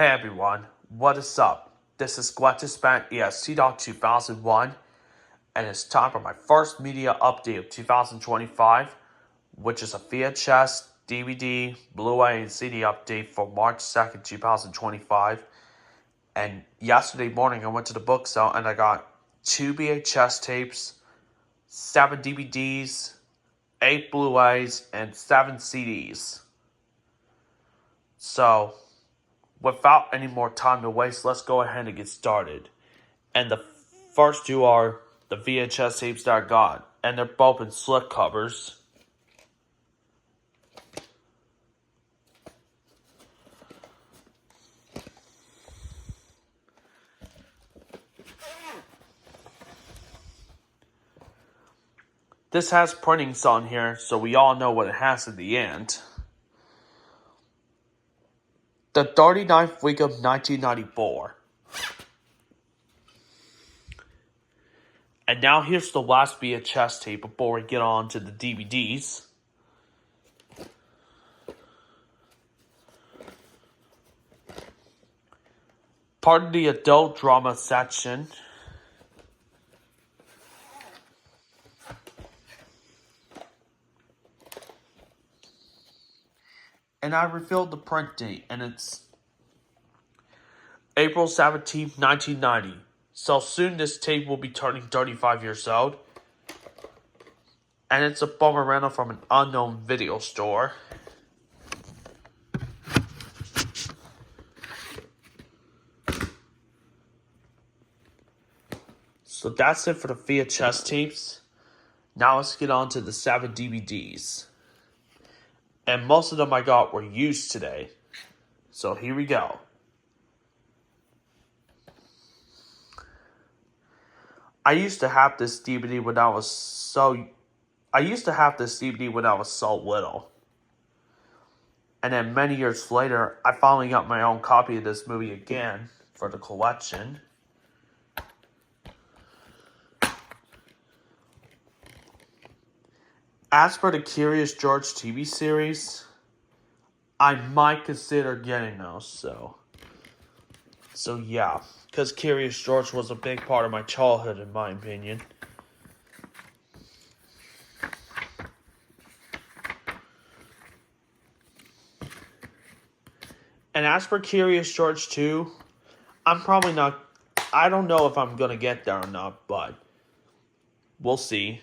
Hey everyone, what is up? This is Span EST Dog 2001, and it's time for my first media update of 2025, which is a VHS, DVD, Blu Ray, and CD update for March 2nd, 2025. And yesterday morning, I went to the book sale and I got 2 VHS tapes, 7 DVDs, 8 Blu Rays, and 7 CDs. So, without any more time to waste, let's go ahead and get started. And the first two are the VHS tapes that I got, and they're both in slip covers. This has printings on here, so we all know what it has at the end. The 39th week of 1994. And now here's the last VHS tape before we get on to the DVDs. Part of the adult drama section. And I revealed the print date, and it's April 17th, 1990. So soon this tape will be turning 35 years old. And it's a bummer rental from an unknown video store. So that's it for the VHS tapes. Now let's get on to the 7 DVDs. And most of them I got were used today. So here we go. I used to have this DVD when I was so little. And then many years later, I finally got my own copy of this movie again for the collection. As for the Curious George TV series, I might consider getting those, so yeah, because Curious George was a big part of my childhood, in my opinion. And as for Curious George 2, I don't know if I'm gonna get there or not, but we'll see.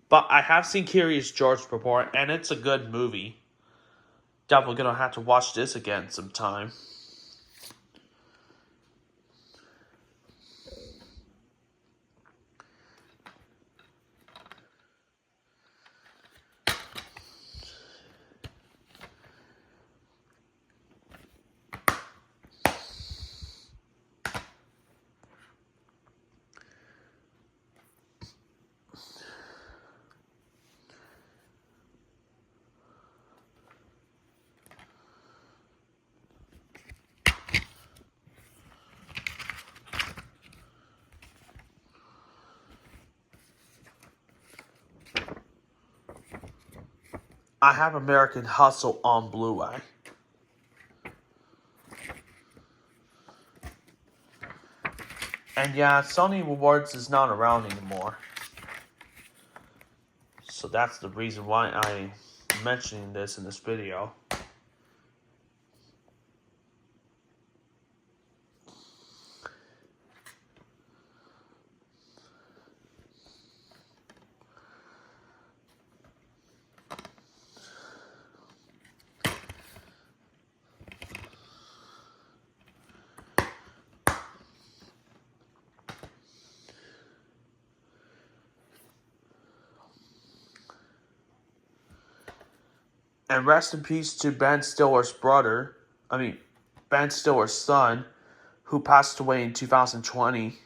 But I have seen Curious George before, and it's a good movie. Definitely gonna have to watch this again sometime. I have American Hustle on Blu Ray. And yeah, Sony Rewards is not around anymore. So that's the reason why I'm mentioning this in this video. And rest in peace to Ben Stiller's son, who passed away in 2020.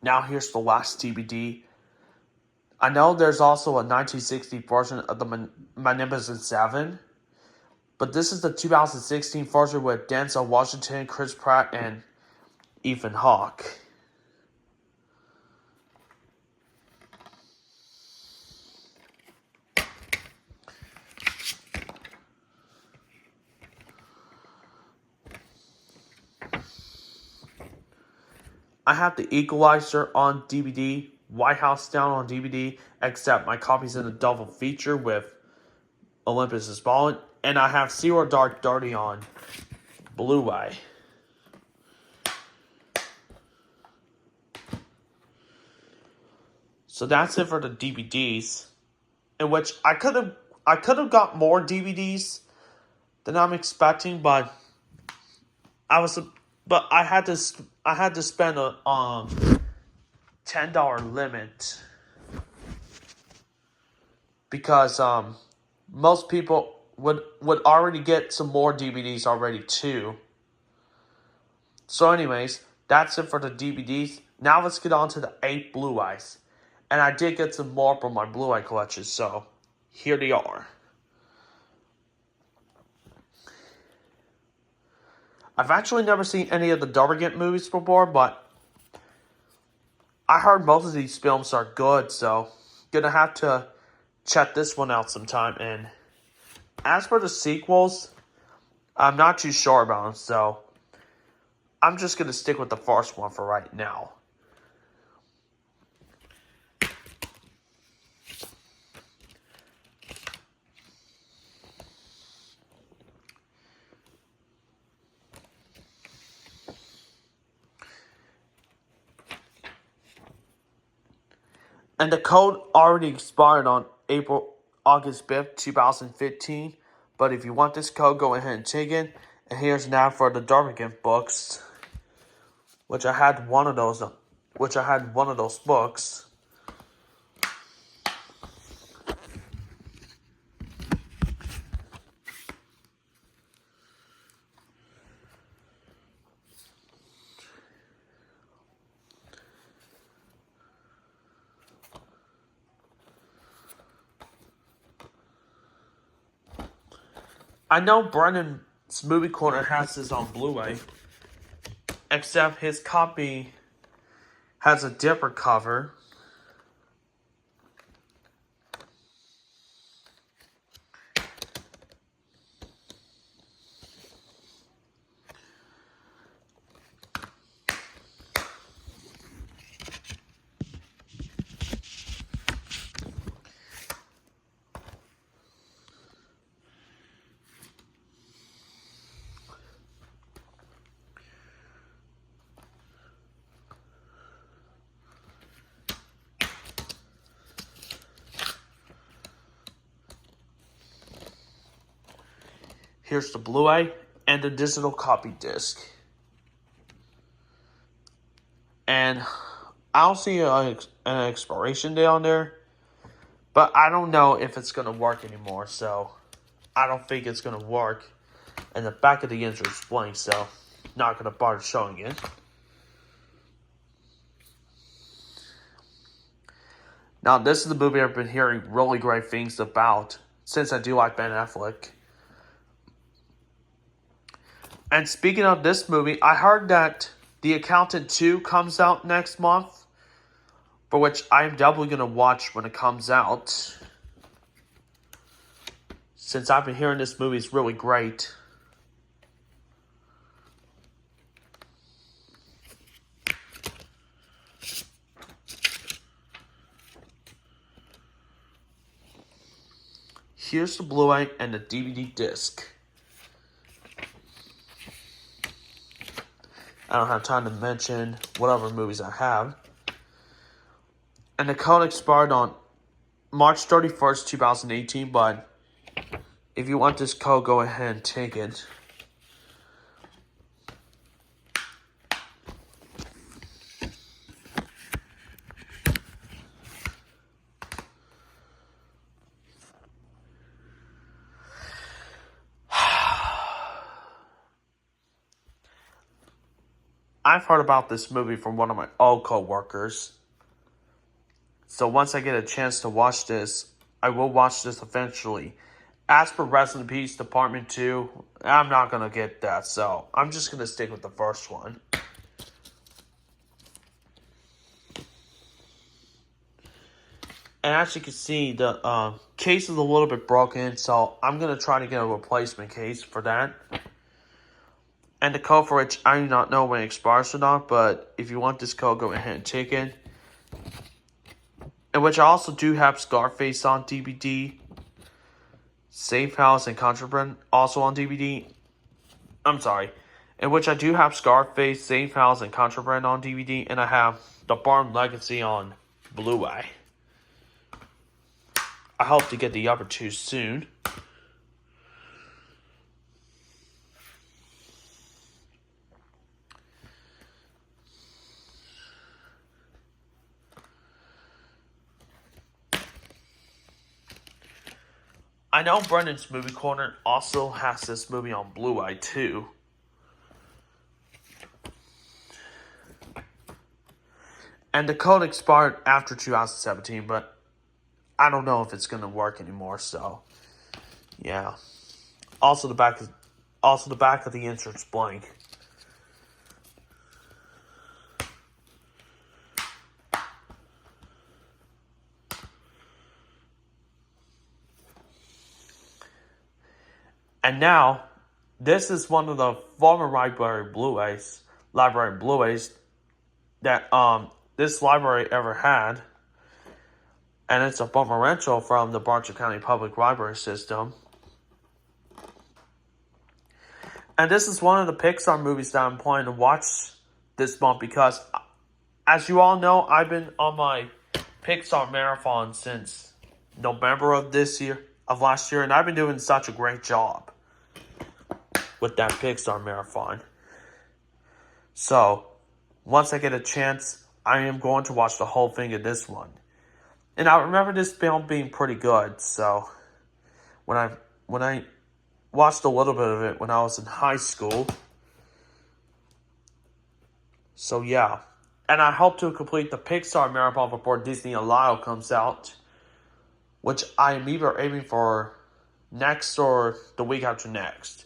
Now here's the last DVD. I know there's also a 1960 version of the Magnificent Seven, but this is the 2016 version with Denzel Washington, Chris Pratt, and Ethan Hawke. I have The Equalizer on DVD, White House Down on DVD, except my copy's in a double feature with Olympus Has Fallen, and I have Zero Dark Thirty on Blu Ray. So that's it for the DVDs, in which I could have got more DVDs than I'm expecting, but I had to spend a $10 limit because most people would already get some more DVDs already too. So anyways, that's it for the DVDs. Now let's get on to the 8 Blu-rays. And I did get some more from my Blu-ray collection, so here they are. I've actually never seen any of the Divergent movies before, but I heard most of these films are good, so gonna have to check this one out sometime. And as for the sequels, I'm not too sure about them, so I'm just gonna stick with the first one for right now. And the code already expired on August 5th, 2015. But if you want this code, go ahead and take it. And here's now for the Divergent books, which I had one of those books. I know Brennan's Movie Corner has this on Blu-ray, except his copy has a different cover. Here's the Blu-ray and the digital copy disc. And I don't see an expiration date on there, but I don't know if it's going to work anymore, so I don't think it's going to work. And the back of the insert is blank, so not going to bother showing it. Now, this is the movie I've been hearing really great things about, since I do like Ben Affleck. And speaking of this movie, I heard that The Accountant 2 comes out next month, for which I'm definitely going to watch when it comes out, since I've been hearing this movie is really great. Here's the Blu-ray and the DVD disc. I don't have time to mention what other movies I have. And the code expired on March 31st, 2018, but if you want this code, go ahead and take it. I've heard about this movie from one of my old co-workers. So once I get a chance to watch this, I will watch this eventually. As for Rest in Peace Department 2, I'm not going to get that. So I'm just going to stick with the first one. And as you can see, the case is a little bit broken. So I'm going to try to get a replacement case for that. And the code for which I do not know when it expires or not. But if you want this code, go ahead and take it. In which I also do have Scarface on DVD. Safe House and Contraband also on DVD. I'm sorry. In which I do have Scarface, Safe House, and Contraband on DVD. And I have The Bourne Legacy on Blu Ray. I hope to get the other two soon. I know Brendan's Movie Corner also has this movie on Blu Ray too. And the code expired after 2017, but I don't know if it's gonna work anymore. So, yeah. Also, the back of the insert's blank. And now, this is one of the former library Blu-rays that this library ever had. And it's a former rental from the Bartow County Public Library System. And this is one of the Pixar movies that I'm planning to watch this month because, as you all know, I've been on my Pixar marathon since November of last year, and I've been doing such a great job with that Pixar marathon. So, once I get a chance, I am going to watch the whole thing of this one. And I remember this film being pretty good, so when I watched a little bit of it when I was in high school. So yeah. And I hope to complete the Pixar marathon before Disney Alive comes out, which I am either aiming for next or the week after next.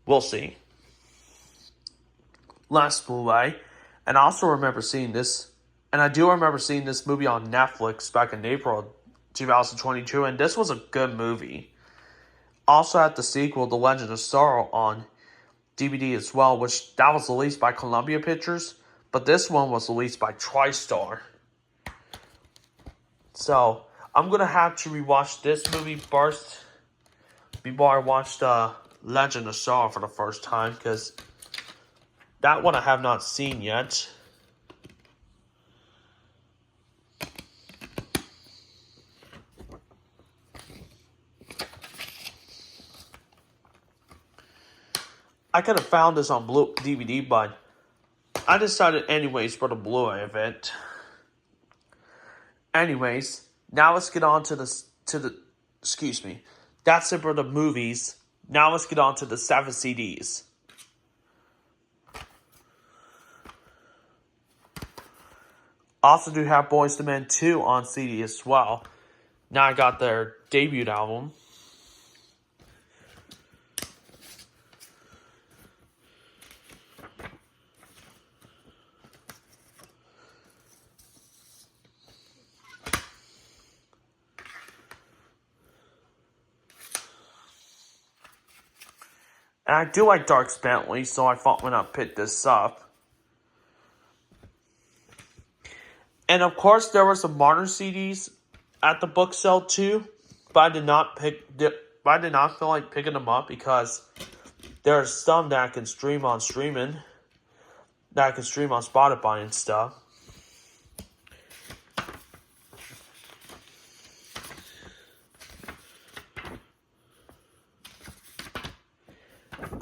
We'll see. Last Blu-ray. And I also remember seeing this, and I do remember seeing this movie on Netflix back in April 2022, and this was a good movie. Also had the sequel, The Legend of Sorrow, on DVD as well, which that was released by Columbia Pictures, but this one was released by TriStar. So, I'm going to have to rewatch this movie first before I watch The Legend of Sorrow for the first time, because that one I have not seen yet. I could have found this on DVD, but I decided anyways for the Blu-ray event. Anyways, now let's get on to the excuse me. That's it for the movies. Now let's get on to the 7 CDs. Also do have Boyz II Men 2 on CD as well. Now I got their debut album. And I do like Dark Bentley, so I thought when I picked this up. And of course, there were some modern CDs at the book sale too, but I did not feel like picking them up because there are some that I can stream on Spotify and stuff.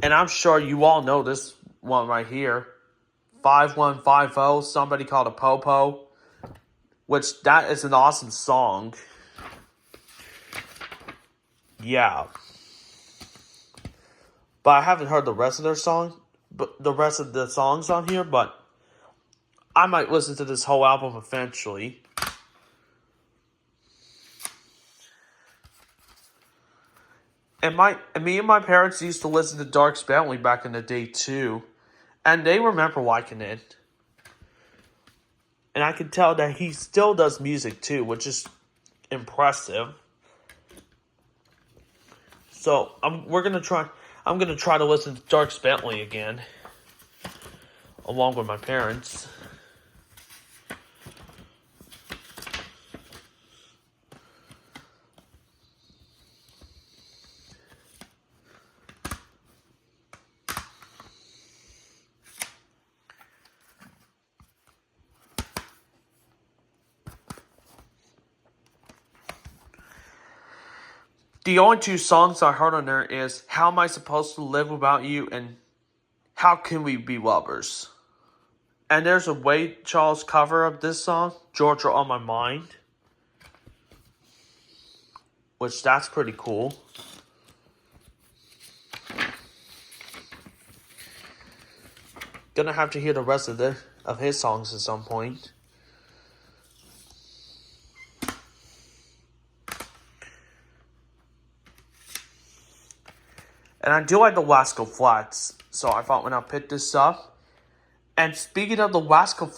And I'm sure you all know this one right here. 5150, Somebody Called a Popo. Which, that is an awesome song. Yeah. But I haven't heard the rest of their song. the rest of the songs on here, but I might listen to this whole album eventually. And me and my parents used to listen to Dark's Bentley back in the day too, and they remember liking it. And I can tell that he still does music too, which is impressive. So I'm gonna try to listen to Dark's Bentley again, along with my parents. The only two songs I heard on there is How Am I Supposed to Live Without You and How Can We Be Lovers. And there's a Wade Charles cover of this song, Georgia on My Mind, which that's pretty cool. Gonna have to hear the rest of his songs at some point. And I do like the Wasco Flats, so I thought when I picked this up. And speaking of the Wasco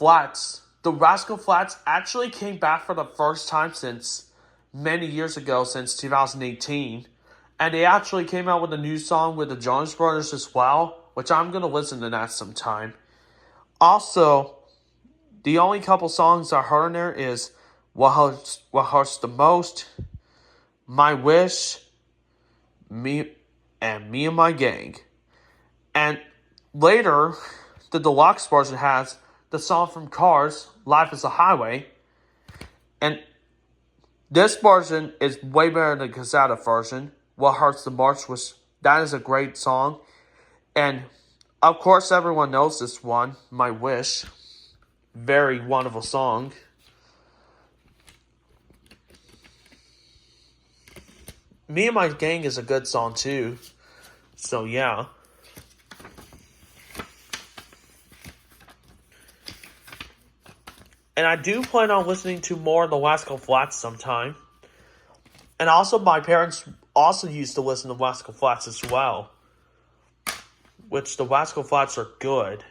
Flats actually came back for the first time since many years ago, since 2018. And they actually came out with a new song with the Jonas Brothers as well, which I'm going to listen to that sometime. Also, the only couple songs I heard in there is What Hurts the Most, My Wish, Me and My Gang. And later, the deluxe version has the song from Cars, Life is a Highway. And this version is way better than the cassette version. What Hurts the Most, that is a great song. And of course, everyone knows this one, My Wish. Very wonderful song. Me and My Gang is a good song too. So yeah. And I do plan on listening to more of the Wasco Flats sometime. And also my parents also used to listen to Wasco Flats as well. Which the Wasco Flats are good.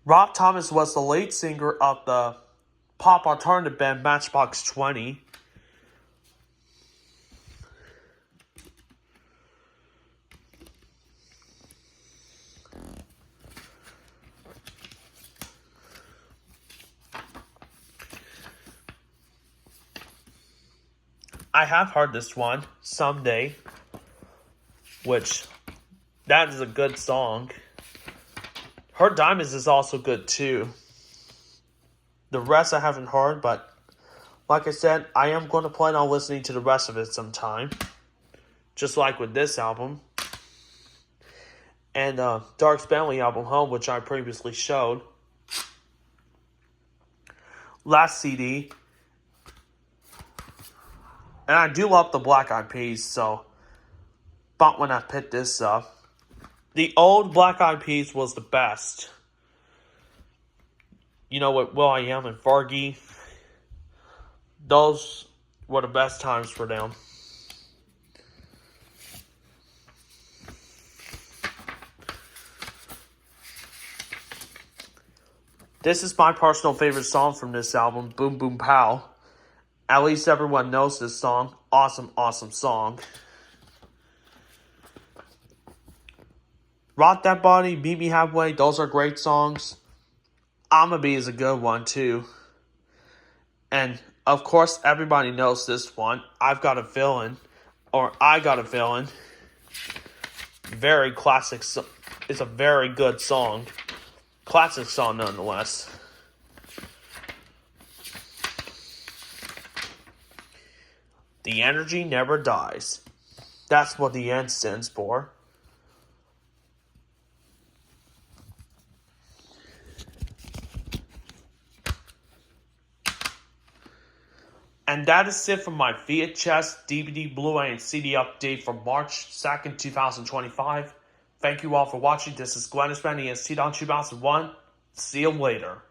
Rob Thomas was the lead singer of the pop alternative band Matchbox 20. I have heard this one, Someday, which that is a good song. Her Diamonds is also good too. The rest I haven't heard, but like I said, I am going to plan on listening to the rest of it sometime. Just like with this album. And Dark's Bentley album Home, which I previously showed. Last CD. And I do love the Black Eyed Peas, so but when I picked this up. The old Black Eyed Peas was the best. You know, with will.i.am and Fergie. Those were the best times for them. This is my personal favorite song from this album, Boom Boom Pow. At least everyone knows this song. Awesome, awesome song. Rock That Body, Meet Me Halfway, those are great songs. I'ma Be is a good one too. And of course, everybody knows this one. I Got a Feeling. Very classic. It's a very good song. Classic song nonetheless. The energy never dies. That's what the N stands for. And that is it for my VHS, DVD, Blu-ray, and CD update for March 2nd, 2025. Thank you all for watching. This is Glennis EST 2001. See you later.